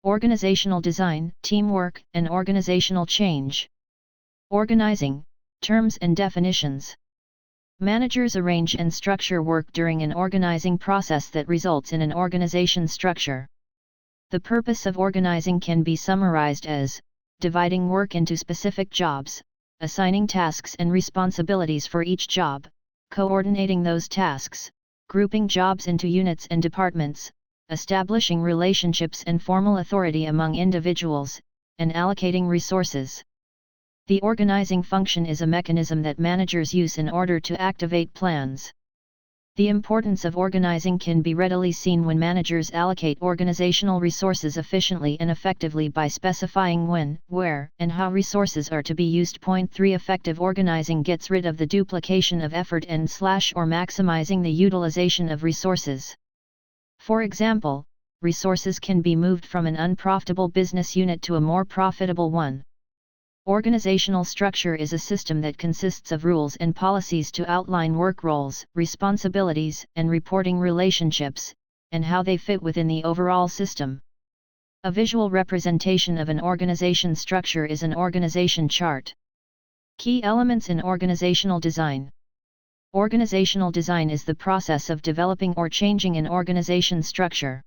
Organizational design, teamwork, and organizational change. Organizing, terms and definitions. Managers arrange and structure work during an organizing process that results in an organization structure. The purpose of organizing can be summarized as dividing work into specific jobs, assigning tasks and responsibilities for each job, coordinating those tasks, grouping jobs into units and departments, establishing relationships and formal authority among individuals, and allocating resources. The organizing function is a mechanism that managers use in order to activate plans. The importance of organizing can be readily seen when managers allocate organizational resources efficiently and effectively by specifying when, where, and how resources are to be used. Point 3. Effective organizing gets rid of the duplication of effort and or maximizing the utilization of resources. For example, resources can be moved from an unprofitable business unit to a more profitable one. Organizational structure is a system that consists of rules and policies to outline work roles, responsibilities, and reporting relationships, and how they fit within the overall system. A visual representation of an organization structure is an organization chart. Key elements in organizational design. Organizational design is the process of developing or changing an organization structure.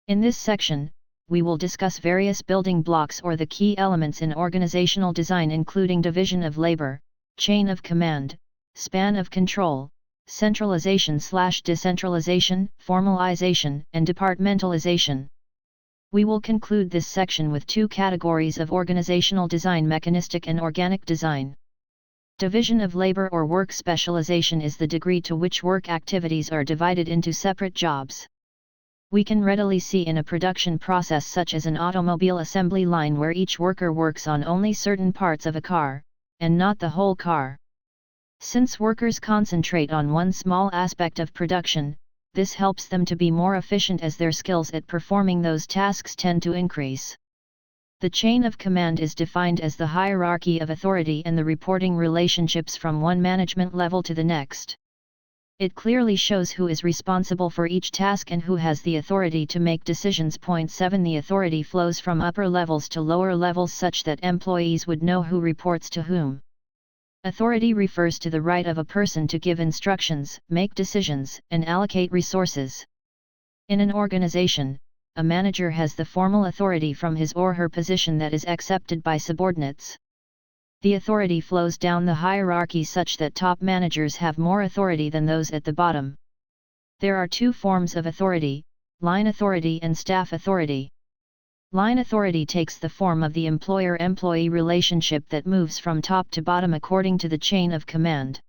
In this section, we will discuss various building blocks or the key elements in organizational design, including division of labor, chain of command, span of control, centralization/decentralization, formalization, and departmentalization. We will conclude this section with two categories of organizational design: mechanistic and organic design. Division of labor or work specialization is the degree to which work activities are divided into separate jobs. We can readily see in a production process such as an automobile assembly line where each worker works on only certain parts of a car, and not the whole car. Since workers concentrate on one small aspect of production, this helps them to be more efficient as their skills at performing those tasks tend to increase. The chain of command is defined as the hierarchy of authority and the reporting relationships from one management level to the next. It clearly shows who is responsible for each task and who has the authority to make decisions. Point 7. The authority flows from upper levels to lower levels such that employees would know who reports to whom. Authority refers to the right of a person to give instructions, make decisions, and allocate resources. In an organization, a manager has the formal authority from his or her position that is accepted by subordinates. The authority flows down the hierarchy such that top managers have more authority than those at the bottom. There are two forms of authority: line authority and staff authority. Line authority takes the form of the employer-employee relationship that moves from top to bottom according to the chain of command.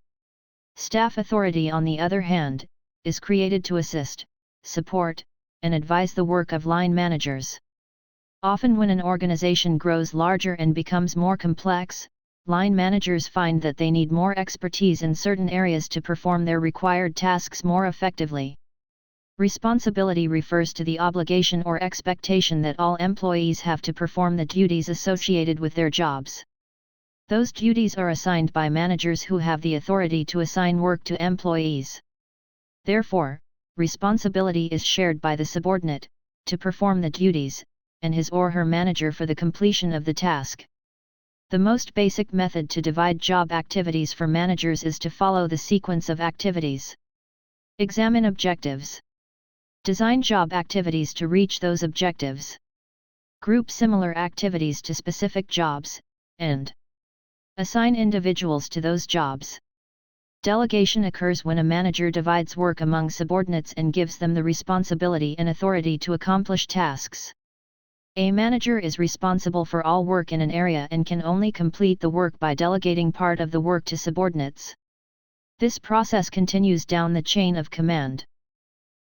Staff authority, on the other hand, is created to assist, support, and advise the work of line managers. Often when an organization grows larger and becomes more complex, line managers find that they need more expertise in certain areas to perform their required tasks more effectively. Responsibility refers to the obligation or expectation that all employees have to perform the duties associated with their jobs. Those duties are assigned by managers who have the authority to assign work to employees. Therefore, responsibility is shared by the subordinate, to perform the duties, and his or her manager for the completion of the task. The most basic method to divide job activities for managers is to follow the sequence of activities. Examine objectives. Design job activities to reach those objectives. Group similar activities to specific jobs, and assign individuals to those jobs. Delegation occurs when a manager divides work among subordinates and gives them the responsibility and authority to accomplish tasks. A manager is responsible for all work in an area and can only complete the work by delegating part of the work to subordinates. This process continues down the chain of command.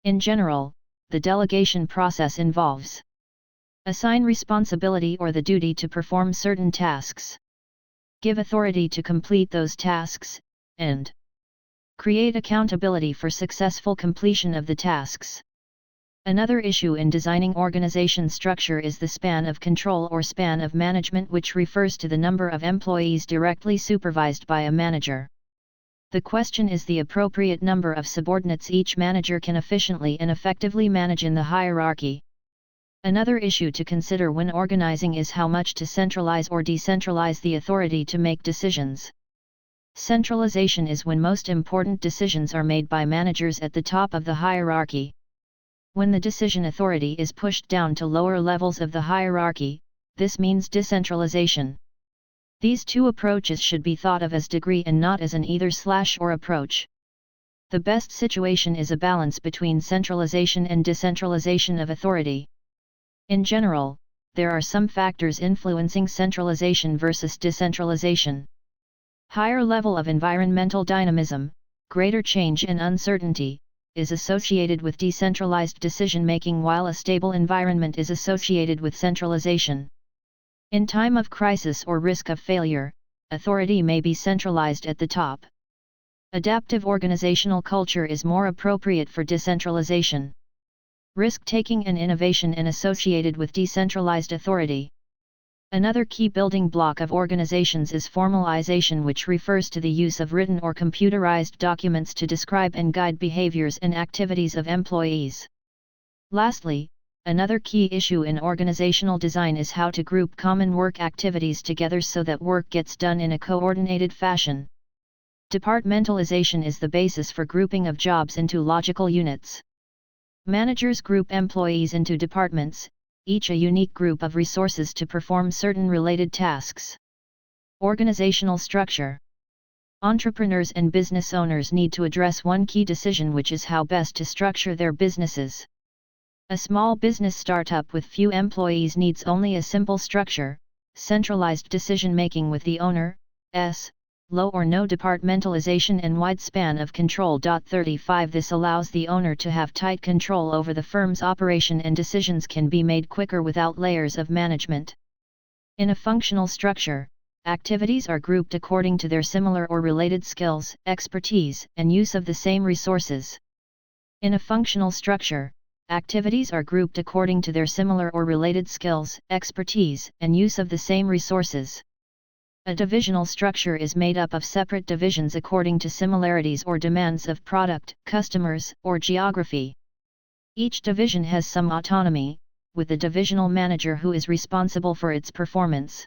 In general, the delegation process involves: assign responsibility or the duty to perform certain tasks, give authority to complete those tasks, and create accountability for successful completion of the tasks. Another issue in designing organization structure is the span of control or span of management, which refers to the number of employees directly supervised by a manager. The question is the appropriate number of subordinates each manager can efficiently and effectively manage in the hierarchy. Another issue to consider when organizing is how much to centralize or decentralize the authority to make decisions. Centralization is when most important decisions are made by managers at the top of the hierarchy. When the decision authority is pushed down to lower levels of the hierarchy, this means decentralization. These two approaches should be thought of as degree and not as an either/or approach. The best situation is a balance between centralization and decentralization of authority. In general, there are some factors influencing centralization versus decentralization. Higher level of environmental dynamism, greater change and uncertainty, is associated with decentralized decision-making, while a stable environment is associated with centralization. In time of crisis or risk of failure, authority may be centralized at the top. Adaptive organizational culture is more appropriate for decentralization. Risk-taking and innovation are associated with decentralized authority. Another key building block of organizations is formalization, which refers to the use of written or computerized documents to describe and guide behaviors and activities of employees. Lastly, another key issue in organizational design is how to group common work activities together so that work gets done in a coordinated fashion. Departmentalization is the basis for grouping of jobs into logical units. Managers group employees into departments, each a unique group of resources to perform certain related tasks. Organizational structure. Entrepreneurs and business owners need to address one key decision, which is how best to structure their businesses. A small business startup with few employees needs only a simple structure, centralized decision-making with the owner's low or no departmentalization and wide span of control. 35 This allows the owner to have tight control over the firm's operation, and decisions can be made quicker without layers of management. In a functional structure, activities are grouped according to their similar or related skills, expertise, and use of the same resources. In a functional structure, activities are grouped according to their similar or related skills, expertise, and use of the same resources. A divisional structure is made up of separate divisions according to similarities or demands of product, customers, or geography. Each division has some autonomy, with the divisional manager who is responsible for its performance.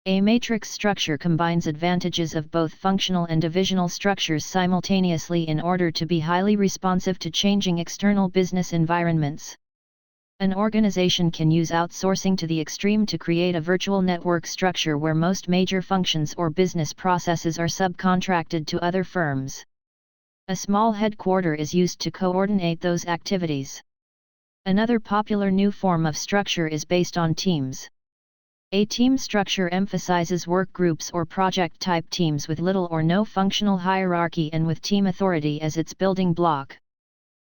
A matrix structure combines advantages of both functional and divisional structures simultaneously in order to be highly responsive to changing external business environments. An organization can use outsourcing to the extreme to create a virtual network structure where most major functions or business processes are subcontracted to other firms. A small headquarter is used to coordinate those activities. Another popular new form of structure is based on teams. A team structure emphasizes work groups or project-type teams with little or no functional hierarchy and with team authority as its building block.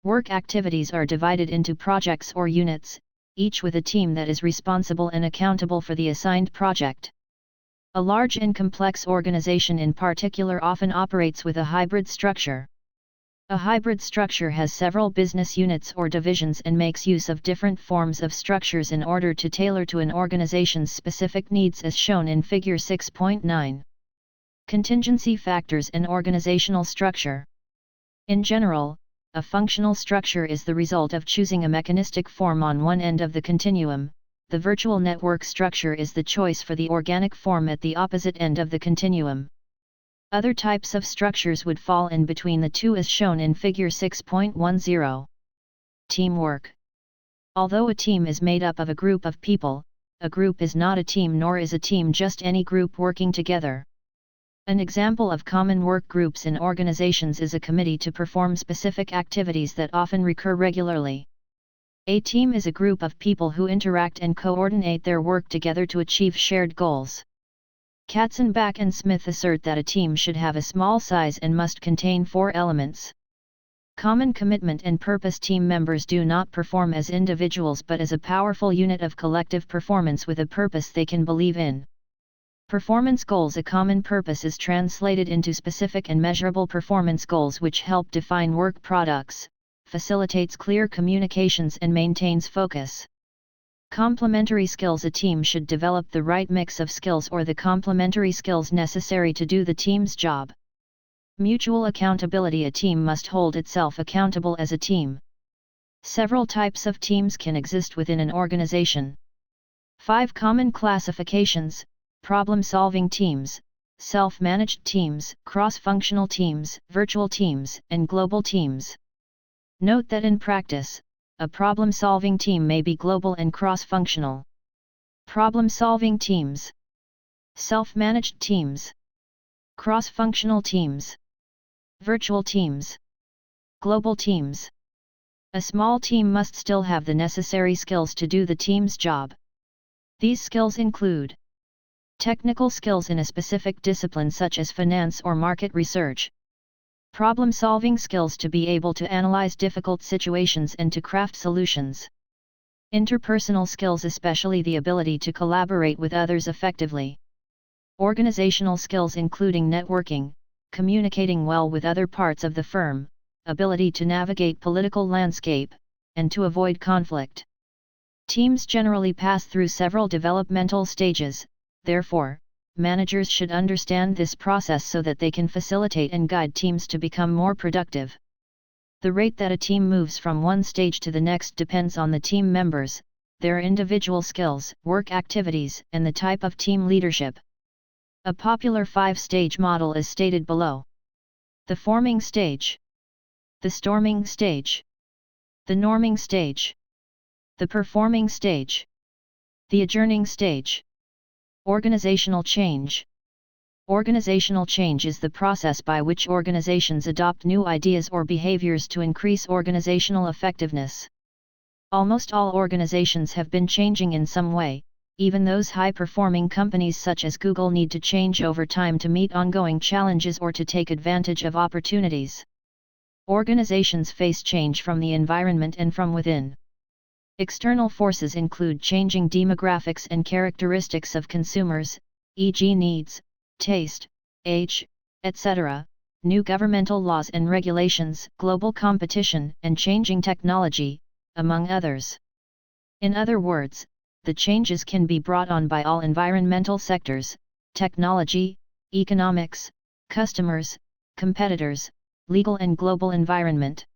Work activities are divided into projects or units, each with a team that is responsible and accountable for the assigned project. A large and complex organization in particular often operates with a hybrid structure. A hybrid structure has several business units or divisions and makes use of different forms of structures in order to tailor to an organization's specific needs, as shown in Figure 6.9. Contingency factors and organizational structure. In general, a functional structure is the result of choosing a mechanistic form on one end of the continuum. The virtual network structure is the choice for the organic form at the opposite end of the continuum. Other types of structures would fall in between the two, as shown in Figure 6.10. Teamwork. Although a team is made up of a group of people, a group is not a team, nor is a team just any group working together. An example of common work groups in organizations is a committee to perform specific activities that often recur regularly. A team is a group of people who interact and coordinate their work together to achieve shared goals. Katzenbach and Smith assert that a team should have a small size and must contain 4 elements. Common commitment and purpose. Team members do not perform as individuals but as a powerful unit of collective performance with a purpose they can believe in. Performance goals. A common purpose is translated into specific and measurable performance goals which help define work products, facilitates clear communications and maintains focus. Complementary skills. A team should develop the right mix of skills or the complementary skills necessary to do the team's job. Mutual accountability. A team must hold itself accountable as a team. Several types of teams can exist within an organization. 5 common classifications: problem-solving teams, self-managed teams, cross-functional teams, virtual teams, and global teams. Note that in practice, a problem-solving team may be global and cross-functional. Problem-solving teams, self-managed teams, cross-functional teams, virtual teams, global teams. A small team must still have the necessary skills to do the team's job. These skills include technical skills in a specific discipline such as finance or market research, problem-solving skills to be able to analyze difficult situations and to craft solutions, interpersonal skills, especially the ability to collaborate with others effectively, organizational skills including networking, communicating well with other parts of the firm, ability to navigate political landscape, and to avoid conflict. Teams generally pass through several developmental stages, therefore, managers should understand this process so that they can facilitate and guide teams to become more productive. The rate that a team moves from one stage to the next depends on the team members, their individual skills, work activities, and the type of team leadership. A popular 5-stage model is stated below: the forming stage, the storming stage, the norming stage, the performing stage, the adjourning stage. Organizational change. Organizational change is the process by which organizations adopt new ideas or behaviors to increase organizational effectiveness. Almost all organizations have been changing in some way. Even those high-performing companies such as Google need to change over time to meet ongoing challenges or to take advantage of opportunities. Organizations face change from the environment and from within. External forces include changing demographics and characteristics of consumers, e.g. needs, taste, age, etc., new governmental laws and regulations, global competition, and changing technology, among others. In other words, the changes can be brought on by all environmental sectors: technology, economics, customers, competitors, legal and global environment.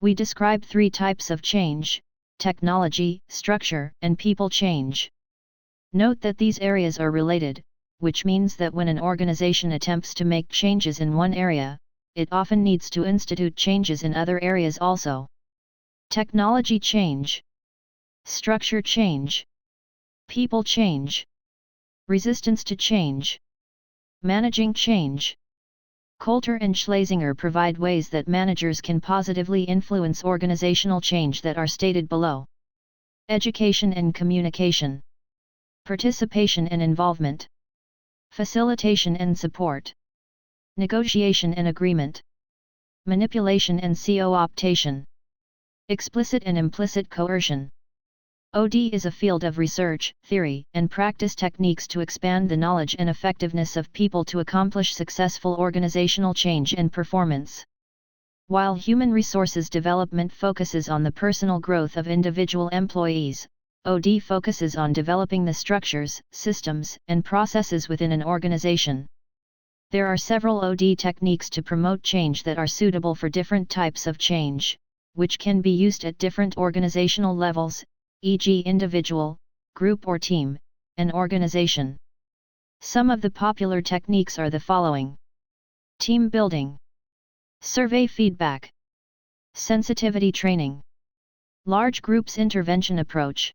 We describe 3 types of change: technology, structure, and people change. Note that these areas are related, which means that when an organization attempts to make changes in one area, it often needs to institute changes in other areas also. Technology change, structure change, people change, resistance to change, managing change. Coulter and Schlesinger provide ways that managers can positively influence organizational change that are stated below: education and communication, participation and involvement, facilitation and support, negotiation and agreement, manipulation and co-optation, explicit and implicit coercion. OD is a field of research, theory, and practice techniques to expand the knowledge and effectiveness of people to accomplish successful organizational change and performance. While human resources development focuses on the personal growth of individual employees, OD focuses on developing the structures, systems, and processes within an organization. There are several OD techniques to promote change that are suitable for different types of change, which can be used at different organizational levels, e.g. individual, group or team, and organization. Some of the popular techniques are the following: team building, survey feedback, sensitivity training, large groups intervention approach.